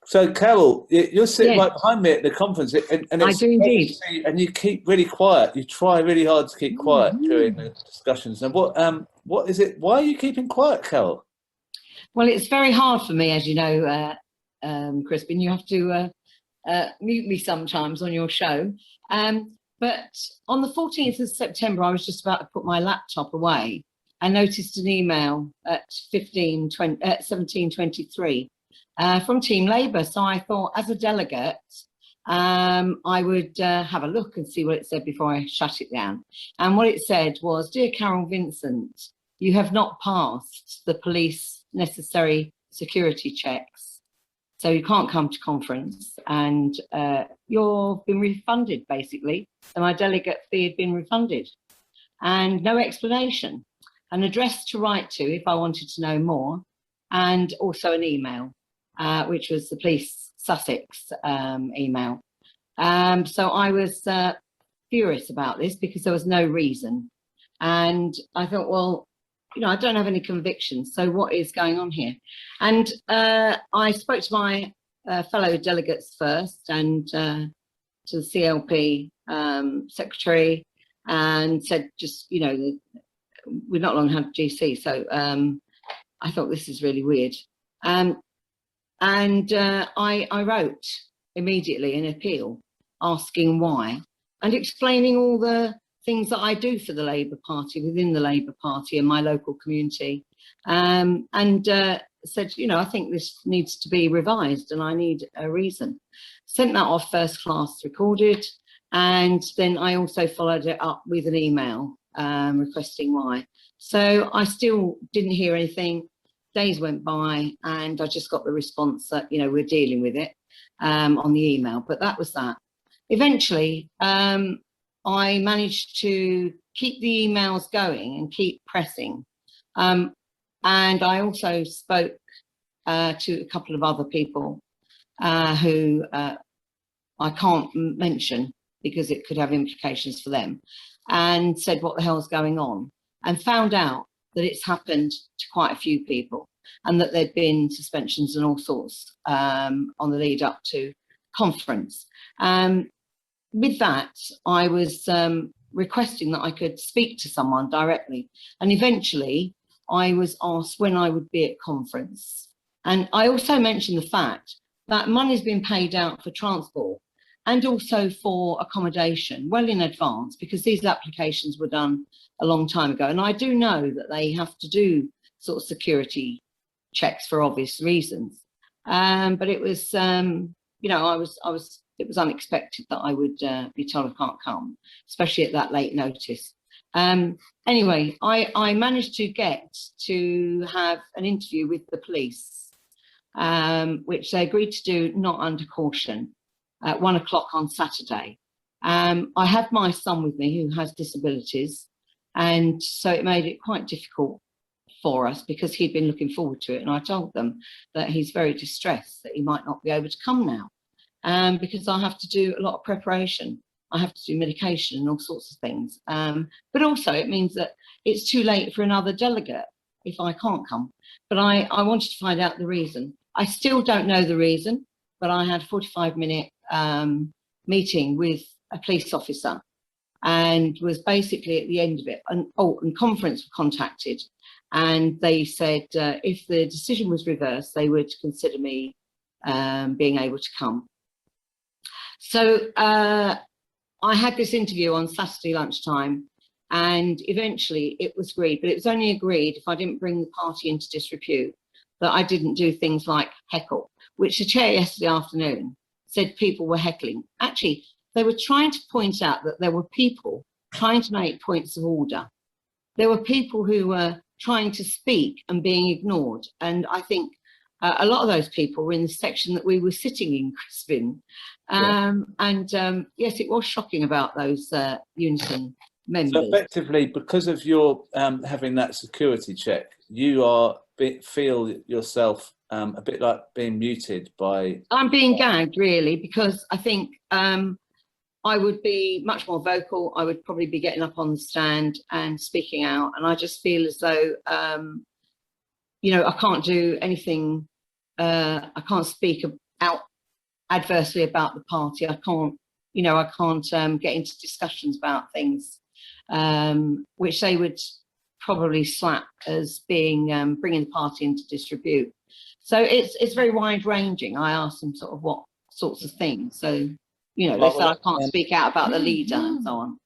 So, Carol, you're sitting Yes, right behind me at the conference, and I it's do great to indeed. see. And you keep really quiet. You try really hard to keep quiet during the discussions. And what is it? Why are you keeping quiet, Carol? Well, it's very hard for me, as you know, Crispin. You have to mute me sometimes on your show. But on the 14th of September, I was just about to put my laptop away. I noticed an email at 17:23 from Team Labour. So I thought, as a delegate, I would have a look and see what it said before I shut it down. And what it said was, "Dear Carol Vincent, you have not passed the police necessary security checks. So you can't come to conference and you've been refunded, basically." So my delegate fee had been refunded and no explanation. An address to write to if I wanted to know more, and also an email, which was the police Sussex email. So I was furious about this because there was no reason. And I thought, well, I don't have any convictions, so what is going on here? And I spoke to my fellow delegates first, and to the CLP secretary, and said, just, we've not long had GC, so I thought this is really weird. And I wrote immediately an appeal asking why, and explaining all the things that I do for the Labour Party, within the Labour Party and my local community, and said, I think this needs to be revised and I need a reason. Sent that off first class recorded, and then I also followed it up with an email requesting why. So I still didn't hear anything. Days went by and I just got the response that, we're dealing with it on the email, but that was that. Eventually, I managed to keep the emails going and keep pressing. And I also spoke to a couple of other people who I can't mention because it could have implications for them, and said, what the hell's going on? And found out that it's happened to quite a few people and that there'd been suspensions and all sorts on the lead up to conference. With that, I was requesting that I could speak to someone directly. And eventually I was asked when I would be at conference. And I also mentioned the fact that money's been paid out for transport and also for accommodation well in advance, because these applications were done a long time ago. And I do know that they have to do sort of security checks for obvious reasons. But it was, it was unexpected that I would be told I can't come, especially at that late notice. Anyway, I managed to get to have an interview with the police, which they agreed to do not under caution, at 1 o'clock on Saturday. I have my son with me who has disabilities, and so it made it quite difficult for us because he'd been looking forward to it. And I told them that he's very distressed that he might not be able to come now, because I have to do a lot of preparation. I have to do medication and all sorts of things. But also it means that it's too late for another delegate if I can't come. But I wanted to find out the reason. I still don't know the reason, but I had a 45-minute meeting with a police officer, and was basically at the end of it. And conference were contacted, and they said if the decision was reversed, they would consider me being able to come. So I had this interview on Saturday lunchtime, and eventually it was agreed, but it was only agreed if I didn't bring the party into disrepute, that I didn't do things like heckle, which the chair yesterday afternoon said people were heckling. Actually, they were trying to point out that there were people trying to make points of order. There were people who were trying to speak and being ignored. And I think a lot of those people were in the section that we were sitting in, Crispin. Yes, it was shocking about those Unison members. So effectively, because of your having that security check, you feel yourself a bit like being muted by... I'm being gagged, really, because I think I would be much more vocal. I would probably be getting up on the stand and speaking out. And I just feel as though, I can't do anything. I can't speak out adversely about the party. I can't, you know, I can't get into discussions about things which they would probably slap as being bringing the party into disrepute. So it's very wide ranging. I ask them sort of what sorts of things. So, you know, they say I can't speak out about the leader and so on.